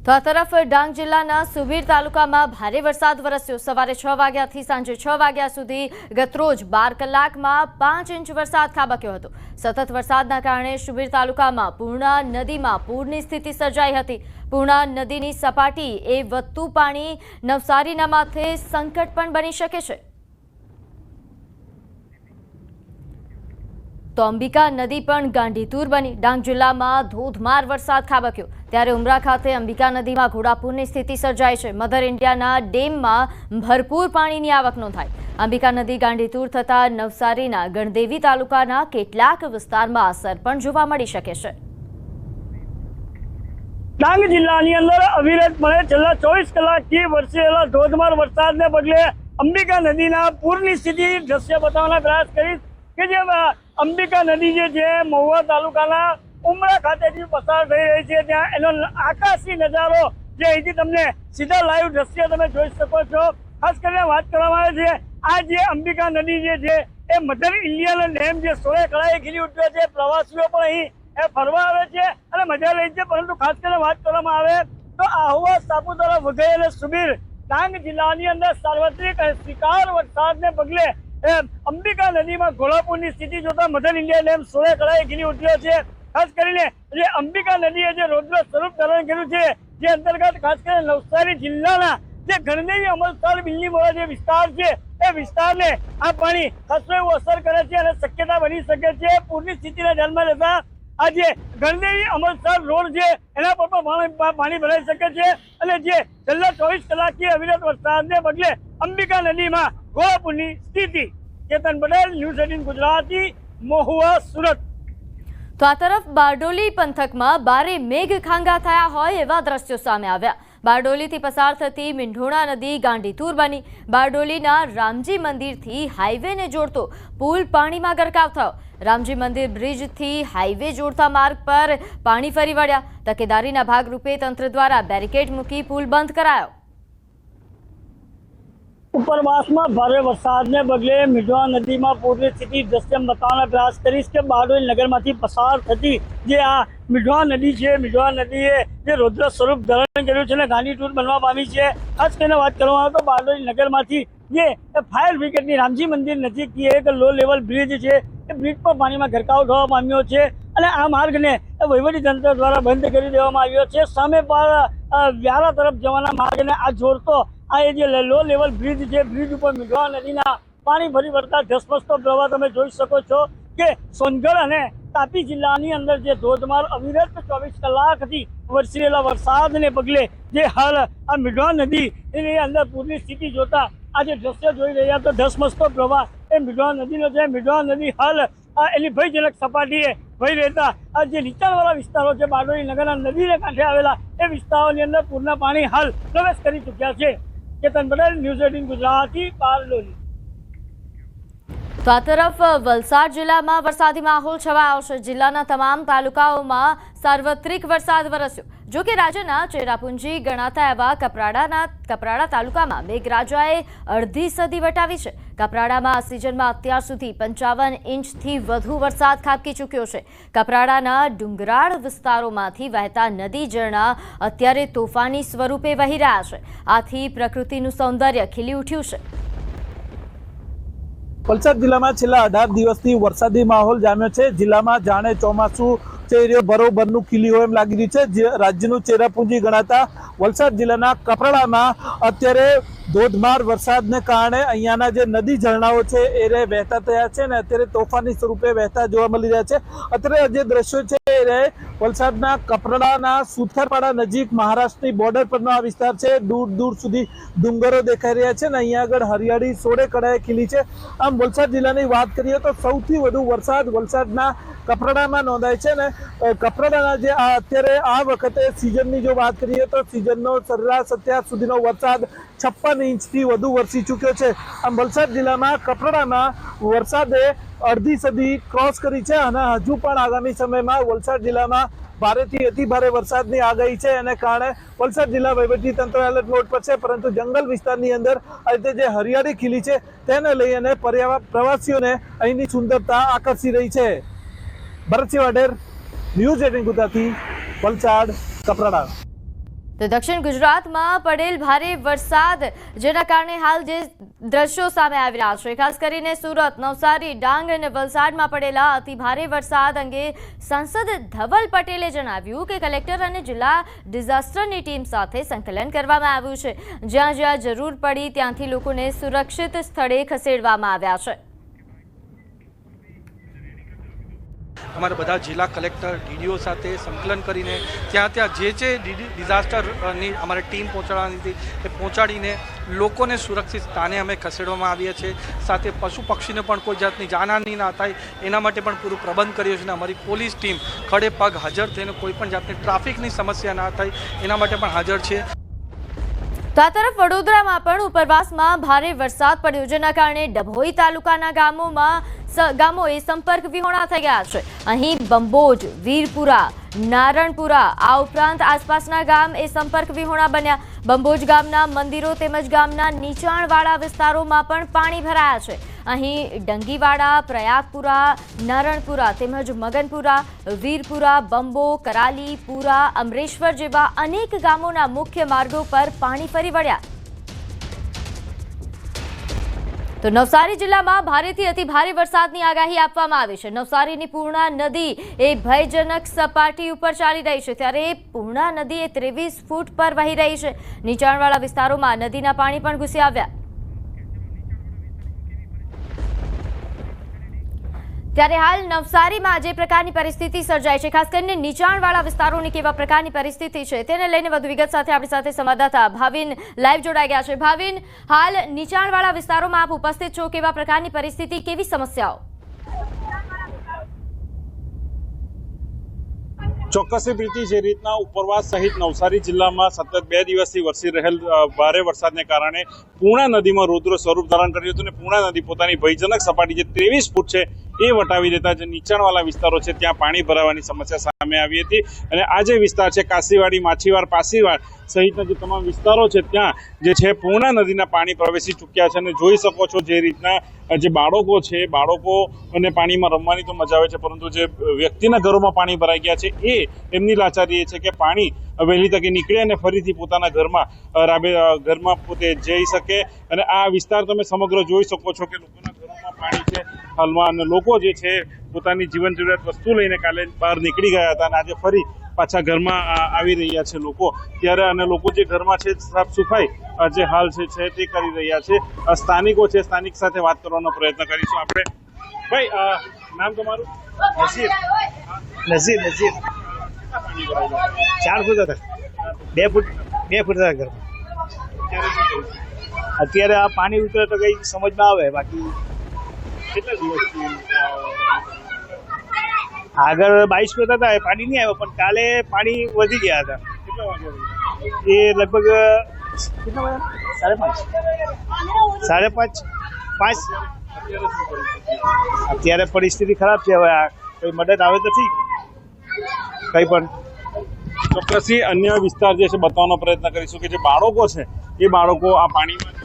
તો આ તરફ ડાંગ જિલ્લાના સુબીર તાલુકામાં ભારે વરસાદ વરસ્યો। સવારે 6 વાગ્યાથી સાંજે 6 વાગ્યા સુધી ગતરોજ 12 કલાકમાં 5 ઇંચ વરસાદ ખાબક્યો હતો। સતત વરસાદના કારણે સુબીર તાલુકામાં પૂર્ણા નદીમાં પૂરની સ્થિતિ સર્જાઈ હતી। પૂર્ણા નદીની સપાટી એ વધતું પાણી નવસારીના માથે સંકટ પણ બની શકે છે। તો અંબિકા નદી પણ ગાંડીતુર બની। ડાંગ જિલ્લામાં ધોધમાર વરસાદ ખાબક્યો ત્યારે ઉમરા ખાતે અંબિકા નદીમાં ઘોડાપૂરની સ્થિતિ સર્જાઈ છે। મધર ઇન્ડિયાના ડેમમાં ભરપૂર પાણીની આવક નોંધાઈ। અંબિકા નદી ગાંડીતુર થતા નવસારીના ગણદેવી તાલુકાના કેટલાક વિસ્તારમાં અસર પણ જોવા મળી શકે છે। ડાંગ જિલ્લાની અંદર અવિરતપણે છેલ્લા 24 કલાકથી વરસેલા ધોધમાર વરસાદને પગલે અંબિકા નદીના પૂરની સ્થિતિ દ્રશ્ય બતાવવાનો પ્રયાસ કરીશ કે જે અંબિકા નદી જે છે મહુવા તાલુકાના ઉમરા ખાતેથી પસાર થઈ રહી છે। ત્યાં એનો આકાશી નજારો જે અહીંથી તમને સીધા લાઈવ દ્રશ્ય તમે જોઈ શકો છો। ખાસ કરીને વાત કરવામાં આવે છે આ જે અંબિકા નદી જે છે એ મધર ઇન્ડિયાનો ડેમ જે 16 કળાએ ખીલી ઉઠ્યો છે। પ્રવાસીઓ પણ અહીં ફરવા આવે છે અને મજા લે છે। પરંતુ ખાસ કરીને વાત કરવામાં આવે તો આહવા, સાપુતારા, વઘઈ અને સુબીર ડાંગ જિલ્લાની અંદર સાર્વત્રિક શિકાર વરસાદને પગલે અંબિકા નદીમાં ઘોડાપૂરની સ્થિતિ જોતા મધર ઇન્ડિયા ડેમ 16 કળાએ ખીલી ઉઠ્યો છે। ખાસ કરીને જે અંબિકા નદીએ જે રૌદ્ર સ્વરૂપ ધારણ કર્યું છે જે અંતર્ગત ખાસ કરીને નવસારી જિલ્લાના જે ગણદેવી, અમલસાડ, બિલ્લીમોરા જે વિસ્તાર છે એ વિસ્તારને આ પાણી ખાસ એવું અસર કરે છે અને શક્યતા બની શકે છે પૂરની સ્થિતિને ધ્યાનમાં લેતા આજે ગણદેવી અમલસાડ રોડ છે એના પર પણ પાણી ભરાઈ શકે છે અને જે છેલ્લા 24 કલાકથી અવિરત વરસાદને પગલે અંબિકા નદીમાં ઘોડાપૂરની સ્થિતિ। ચેતન પટેલ, ન્યૂઝ 18 ગુજરાતી, મહુવા, સુરત। તો આ તરફ બારડોલી પંથકમાં ભારે મેઘ ખાંગા થયા હોય એવા દ્રશ્યો સામે આવ્યા। બારડોલીથી પસાર થતી મીંઢોણા નદી ગાંડીતુર બની। બારડોલીના રામજી મંદિરથી હાઈવેને જોડતો પુલ પાણીમાં ગરકાવ થયો। રામજી મંદિર બ્રિજથી હાઈવે જોડતા માર્ગ પર પાણી ફરી વળ્યા। તકેદારીના ભાગરૂપે તંત્ર દ્વારા બેરિકેડ મૂકી પુલ બંધ કરાયો। ઉપરવાસમાં ભારે વરસાદને પગલે મીંઢોણા નદીમાં પૂરની સ્થિતિ દ્રશ્ય બતાવવાનો પ્રયાસ કરીશ કે બારડોલી નગરમાંથી પસાર થતી જે આ મીંઢોણા નદી છે, મીંઢોણા નદીએ જે રૌદ્ર સ્વરૂપ ધારણ કર્યું છે અને ગાંડીતુર બનવા પામી છે। ખાસ કરીને વાત કરવામાં આવે તો બારડોલી નગરમાંથી જે ફાયર બ્રિગેડની રામજી મંદિર નજીકથી એક લો લેવલ બ્રિજ છે એ બ્રિજ પર પાણીમાં ગરકાવ થવા પામ્યો છે અને આ માર્ગને વહીવટીતંત્ર દ્વારા બંધ કરી દેવામાં આવ્યો છે। સામે વ્યારા તરફ જવાના માર્ગને આ જોડતો આ જે લો લેવલ બ્રિજ છે, બ્રિજ ઉપર મીંઢોણા નદીના પાણી ફરી વળતા ધસમસતો પ્રવાહ તમે જોઈ શકો છો કે સોનગઢ અને તાપી જિલ્લાની અંદર જે ધોધમાર અવિરત 24 કલાકથી વરસેલા વરસાદને પગલે જે હાલ આ મીંઢોણા નદીની અંદર પૂરની સ્થિતિ જોતા આ જે દ્રશ્ય જોઈ રહ્યા તો ધસમસતો પ્રવાહ એ મીંઢોણા નદીનો છે। મીંઢોણા નદી હાલ એની ભયજનક સપાટીએ વહી રહેતા આ જે નીચાણવાળા વિસ્તારો છે બારડોલી નગરના નદીને કાંઠે આવેલા એ વિસ્તારોની અંદર પૂરના પાણી હાલ પ્રવેશ કરી ચૂક્યા છે। ચેતન પટેલ, ન્યૂઝ 18 ગુજરાતી, બારડોલી। તો આ તરફ વલસાડ જિલ્લામાં વરસાદી માહોલ છવાયો છે। જિલ્લાના તમામ તાલુકાઓમાં સાર્વત્રિક વરસાદ વરસ્યો। જો કે રાજ્યના ચેરાપુંજી ગણાતા એવા કપરાડા તાલુકામાં મેઘરાજાએ અડધી સદી વટાવી છે। કપરાડામાં આ સિઝનમાં અત્યાર સુધી 55 ઇંચથી વધુ વરસાદ ખાબકી ચૂક્યો છે। કપરાડાના ડુંગરાળ વિસ્તારોમાંથી વહેતા નદી ઝરણા અત્યારે તોફાની સ્વરૂપે વહી રહ્યા છે। આથી પ્રકૃતિનું સૌંદર્ય ખીલી ઉઠ્યું છે। વલસાડ જિલ્લામાં છેલ્લા 18 દિવસથી વરસાદી માહોલ જામ્યો છે। જિલ્લામાં જાણે ચોમાસું ચહેર્યો બરોબરનું ખીલી હોય એમ લાગી રહ્યું છે। રાજ્યનું ચેરાપુંજી ગણાતા વલસાડ જિલ્લાના કપરાડામાં અત્યારે ધોધમાર વરસાદને કારણે અહીંયાના જે નદી ઝરણાઓ છે એ વહેતા થયા છે અને અત્યારે તોફાની સ્વરૂપે વહેતા જોવા મળી રહ્યા છે। અત્યારે જે દ્રશ્યો છે એ વલસાડના કપરાડાના સુથારપાડા નજીક મહારાષ્ટ્રની બોર્ડર પરનો આ વિસ્તાર છે। દૂર દૂર સુધી ડુંગરો દેખાઈ રહ્યા છે અને અહીંયા આગળ હરિયાળી 16 કળાએ ખીલી છે। આમ વલસાડ જિલ્લાની વાત કરીએ તો સૌથી વધુ વરસાદ વલસાડના કપરાડામાં નોંધાય છે ને કપરાડાના જે અત્યારે આ વખતે સિઝનની જો વાત કરીએ તો સિઝનનો સરેરાશ અત્યાર સુધીનો વરસાદ 56 ઇંચથી વધુ વરસી ચૂક્યો છે। આમ વલસાડ જિલ્લામાં કપરાડામાં વરસાદે અડધી સદી ક્રોસ કરી છે અને હજુ પણ આગામી સમયમાં વલસાડ જિલ્લામાં ભારેથી અતિ ભારે વરસાદની આગાહી છે એને કારણે વલસાડ જિલ્લા વહીવટીતંત્ર એલર્ટ મોડ પર છે। પરંતુ જંગલ વિસ્તારની અંદર આ રીતે જે હરિયાળી ખીલી છે તેને લઈ અને પ્રવાસીઓને અહીંની સુંદરતા આકર્ષી રહી છે। ભરતસિંહ વાઢેર, ન્યૂઝ 18 ગુજરાતી, વલસાડ, કપરાડા। તો દક્ષિણ ગુજરાતમાં પડેલ ભારે વરસાદ જેના કારણે હાલ જે દ્રશ્યો સામે આવી રહ્યા છે, ખાસ કરીને સુરત, નવસારી, ડાંગ અને વલસાડમાં પડેલા અતિ ભારે વરસાદ અંગે સાંસદ ધવલ પટેલે જણાવ્યું કે કલેક્ટર અને જિલ્લા ડિઝાસ્ટરની ટીમ સાથે સંકલન કરવામાં આવ્યું છે, જ્યાં જ્યાં જરૂર પડી ત્યાંથી લોકોને સુરક્ષિત સ્થળે ખસેડવામાં આવ્યા છે। અમારા બધા જિલ્લા કલેક્ટર ડીડીઓ સાથે સંકલન કરીને ત્યાં જે ડિઝાસ્ટરની અમારી ટીમ પહોંચાડવાની હતી એ પહોંચાડીને લોકોને સુરક્ષિત સ્થાને અમે ખસેડવામાં આવીએ છીએ। સાથે પશુ પક્ષીને પણ કોઈ જાતની જાનહાનિ ના થાય એના માટે પણ પૂરું પ્રબંધ કર્યો છે અને અમારી પોલીસ ટીમ ખડે પગ હાજર થઈને કોઈ પણ જાતની ટ્રાફિકની સમસ્યા ના થાય એના માટે પણ હાજર છે। તો આ તરફ વડોદરામાં પણ ઉપરવાસમાં ભારે વરસાદ પડ્યો, જેના કારણે ડભોઈ તાલુકાના ગામોએ સંપર્ક વિહોણા થઈ ગયા છે। અહીં બંબોજ, વીરપુરા, નારણપુરા આ ઉપરાંત આસપાસના ગામ એ સંપર્ક વિહોણા બન્યા। બંબોજ ગામના મંદિરો તેમજ ગામના નીચાણવાળા વિસ્તારોમાં પણ પાણી ભરાયા છે। અહીં ડંગીવાડા, પ્રયાગપુરા, નારણપુરા તેમજ મગનપુરા, વીરપુરા, બંબો, કરાલી, પુરા, અમરેશ્વર જેવા અનેક ગામોના મુખ્ય માર્ગો પર પાણી ફરી વળ્યા। તો નવસારી જિલ્લામાં ભારેથી અતિ ભારે વરસાદની આગાહી આપવામાં આવી છે। નવસારીની પૂર્ણા નદી એ ભયજનક સપાટી ઉપર ચાલી રહી છે, ત્યારે પૂર્ણા નદી એ 23 ફૂટ પર વહી રહી છે। નીચાણવાળા વિસ્તારોમાં નદીના પાણી પણ ઘૂસી આવ્યા। ત્યારે હાલ નવસારીમાં જે પ્રકારની પરિસ્થિતિ સર્જાઈ છે, ખાસ કરીને નીચાણવાળા વિસ્તારોની કેવા પ્રકારની પરિસ્થિતિ છે તેને લઈને વધુ વિગત સાથે આપણી સાથે સંવાદદાતા ભાવિન લાઈવ જોડાઈ ગયા છે। ભાવિન, હાલ નીચાણવાળા વિસ્તારોમાં આપ ઉપસ્થિત છો, કેવા પ્રકારની પરિસ્થિતિ, કેવી સમસ્યાઓ? ચોક્કસી પ્રીતિ, જે રીતના ઉપરવાસ સહિત નવસારી જિલ્લામાં સતત 2 દિવસથી વરસી રહેલ ભારે વરસાદને કારણે પૂર્ણા નદીમાં રૌદ્ર સ્વરૂપ ધારણ કર્યું હતું અને પૂર્ણા નદી પોતાની ભયજનક સપાટી જે 23 ફૂટ છે એ વટાવી દેતા જે નીચાણવાળા વિસ્તારો છે ત્યાં પાણી ભરાવાની સમસ્યા સામે આવી હતી। અને આ જે વિસ્તાર છે કાશીવાડી, માછીવાર, પાસીવાડ સહિતના જે તમામ વિસ્તારો છે ત્યાં જે છે પૂર્ણા નદીના પાણી પ્રવેશી ચૂક્યા છે। અને જોઈ શકો છો જે રીતના જે બાળકો છે, બાળકોને પાણીમાં રમવાની તો મજા આવે છે, પરંતુ જે વ્યક્તિના ઘરોમાં પાણી ભરાઈ ગયા છે એ એમની લાચારી એ છે કે પાણી વહેલી તકે નીકળે અને ફરીથી પોતાના ઘરમાં પોતે જઈ શકે। અને આ વિસ્તાર તમે સમગ્ર જોઈ શકો છો કે લોકોના ઘરોમાં પાણી છે હાલમાં, અને લોકો જે છે પોતાની જીવન જરૂરિયાત વસ્તુ લઈને કાલે બહાર નીકળી ગયા હતા અને આજે ફરી પાછા ઘરમાં આવી રહ્યા છે લોકો। ત્યારે અને લોકો જે ઘરમાં છે સાફ સફાઈ જે હાલ છે તે કરી રહ્યા છે। સ્થાનિકો છે, સ્થાનિક સાથે વાત કરવાનો પ્રયત્ન કરીશું આપણે। ભાઈ, નામ તમારું? નસીર 4 ફૂટ હતા, 2 ફૂટ હતા ઘરમાં। અત્યારે આ પાણી ઉતરે તો કઈ સમજમાં આવે, બાકી કેટલા દિવસથી આગળ 22 ફૂટ હતા એ પાણી નહીં આવ્યો, પણ કાલે પાણી વધી ગયા હતા। કેટલા વાગ્યા એ લગભગ કેટલા વાગ્યા? 5:30 અત્યારે પરિસ્થિતિ ખરાબ છે। હવે કોઈ મદદ આવે તો ઠીક, કંઈ પણ ચોક્કસથી અન્ય વિસ્તાર જે છે બતાવવાનો પ્રયત્ન કરીશું કે જે બાળકો છે એ બાળકો આ પાણીમાં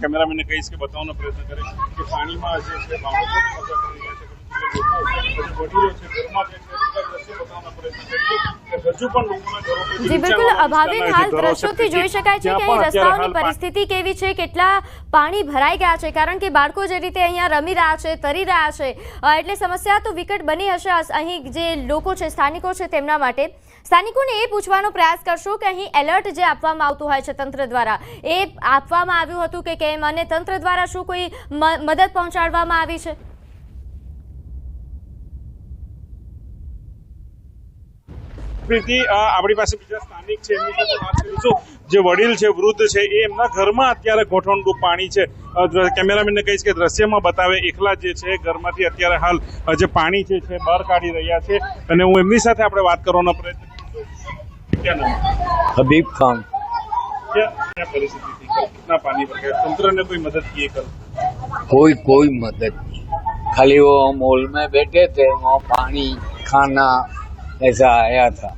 કેમેરામેનને કહીશ કે બતાવવાનો પ્રયત્ન કરે કે પાણીમાં જે છે બાળકો મજા કરી રહ્યા છે, વડીલો છે ઘરમાં જે છે બતાવવાનો પ્રયત્ન કરીશું કે હજુ પણ લોકોના ઘરો જી બિલકુલ ભાવિન, હાલ દ્રશ્યોથી જોઈ શકાય છે કે અહીં રસ્તાઓની પરિસ્થિતિ કેવી છે, કેટલા પાણી ભરાઈ ગયા છે, કારણ કે બાળકો જે રીતે અહીંયા રમી રહ્યા છે, તરી રહ્યા છે, એટલે સમસ્યા તો વિકટ બની હશે અહીં જે લોકો છે, સ્થાનિકો છે તેમના માટે। સ્થાનિકોને એ પૂછવાનો પ્રયાસ કરશો કે અહીં એલર્ટ જે આપવામાં આવતું હોય છે તંત્ર દ્વારા, એ આપવામાં આવ્યું હતું કે કેમ, અને તંત્ર દ્વારા શું કોઈ મદદ પહોંચાડવામાં આવી છે? પ્રીતિ, આપણી પાસે બીજા સ્થાનિક છે એમની સાથે વાત કરીશું। જે વડીલ છે, વૃદ્ધ છે, એ એમના ઘરમાં અત્યારે ગોઠવણરૂપ પાણી છે। કેમેરામેનને કહીશ કે દ્રશ્યમાં બતાવે, એકલા જે છે ઘરમાંથી અત્યારે હાલ જે પાણી છે બહાર કાઢી રહ્યા છે અને હું એમની સાથે આપણે વાત કરવાનો પ્રયત્ન કરીશું। हबीब खान। क्या परिस्थिति थी, कितना पानी भर गया, तंत्र ने कोई मदद की है कल? कोई मदद नहीं, खाली वो मॉल में बैठे थे, वहाँ पानी खाना ऐसा आया था।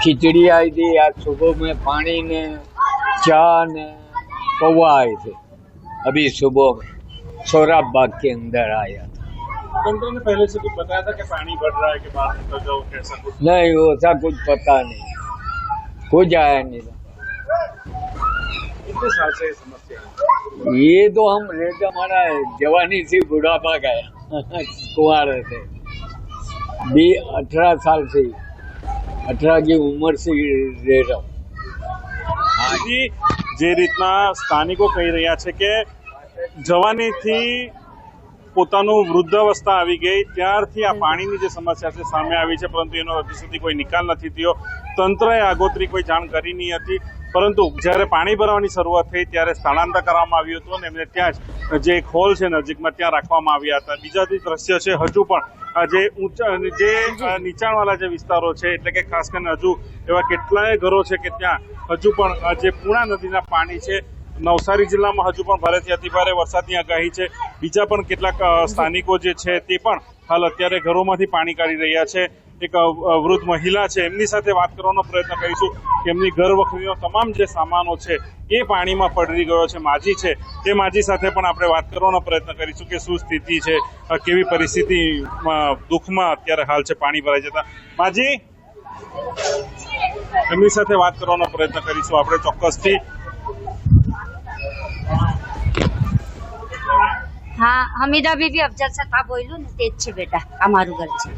खिचड़ी आई थी आज सुबह में, पानी ने चाय ने पौवा आए थे अभी सुबह में, सौराब बाग के अंदर आया था। तंत्र ने पहले से कुछ बताया था कि पानी बढ़ रहा है कि बाहर निकल जाओ, कैसा कुछ? नहीं, वो ऐसा कुछ पता नहीं। कोई जाया नहीं था। कितने साल से ये समस्या है? ये तो हम रहते हमारा जवानी से बुढ़ापा गया कुंवारे थे 18 साल से 18 की उम्र से रह रहा हूँ। હજી જે રીતના સ્થાનિકો કહી રહ્યા છે કે જવાનીથી પોતાનું વૃદ્ધાવસ્થા આવી ગઈ ત્યારથી આ પાણીની જે સમસ્યા છે સામે આવી છે, પરંતુ એનો હજી સુધી કોઈ નિકાલ નથી થયો। તંત્રએ આગોતરી કોઈ જાણ કરી નહીં હતી, પરંતુ જ્યારે પાણી ભરાવાની શરૂઆત થઈ ત્યારે સ્થળાંતર કરવામાં આવ્યું હતું અને એમને ત્યાં જ જે એક હોલ છે નજીકમાં ત્યાં રાખવામાં આવ્યા હતા। બીજા જે દ્રશ્ય છે હજુ પણ જે નીચાણવાળા જે વિસ્તારો છે એટલે કે ખાસ કરીને હજુ એવા કેટલાય ઘરો છે કે ત્યાં હજુ પણ જે પૂર્ણા નદીના પાણી છે નવસારી જિલ્લામાં હજુ પણ ભારેથી અતિભારે વરસાદની આગાહી છે। બીજા પણ કેટલાક સ્થાનિકો જે છે તે પણ હાલ અત્યારે ઘરોમાંથી પાણી કાઢી રહ્યા છે। એક વૃદ્ધ મહિલા છે એમની સાથે વાત કરવાનો પ્રયત્ન કરીશું કે એમની ઘર વખરીનો તમામ જે સામાનો છે એ પાણીમાં પડી ગયો છે। માજી છે તે માજી સાથે પણ આપણે વાત કરવાનો પ્રયત્ન કરીશું કે શું સ્થિતિ છે, કેવી પરિસ્થિતિ દુઃખમાં અત્યારે હાલ છે પાણી ભરાઈ જતા। માજી એમની સાથે વાત કરવાનો પ્રયત્ન કરીશું આપણે ચોક્કસથી। हाँ हमीदा बीबी अफजल से था बोलू ने तेज छे बेटा अमारू घर छे।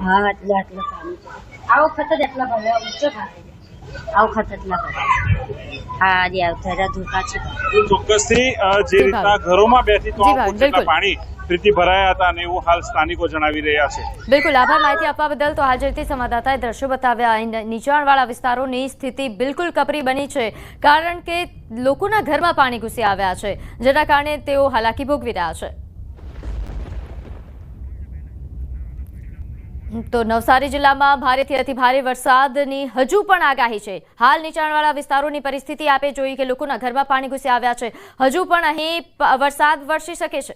हाँ आटला आटला पानी आओ खतत एटला भरे ऊंचो थाके आओ खततला भरे हाँ रे आव थरा धोका छे। ચોક્કસથી જે રીતના ઘરોમાં બેઠી તો જેટલા પાણી પ્રીતિ ભરાયા હતા અને એવું હાલ સ્થાનિકો જણાવી રહ્યા છે। બિલકુલ આભાર માહિતી આપવા બદલ। તો હાલ જે રીતે સંવાદદાતાએ દ્રશ્યો બતાવ્યા, નીચાણવાળા વિસ્તારોની સ્થિતિ બિલકુલ કપરી બની છે, કારણ કે લોકોના ઘરમાં પાણી ઘૂસી આવ્યા છે, જેના કારણે તેઓ હાલાકી ભોગવી રહ્યા છે। તો નવસારી જિલ્લામાં ભારેથી અતિભારે વરસાદની હજુ પણ આગાહી છે। હાલ નીચાણવાળા વિસ્તારોની પરિસ્થિતિ આપે જોઈ કે લોકોના ઘરમાં પાણી ઘૂસી આવ્યા છે, હજુ પણ અહીં વરસાદ વરસી શકે છે।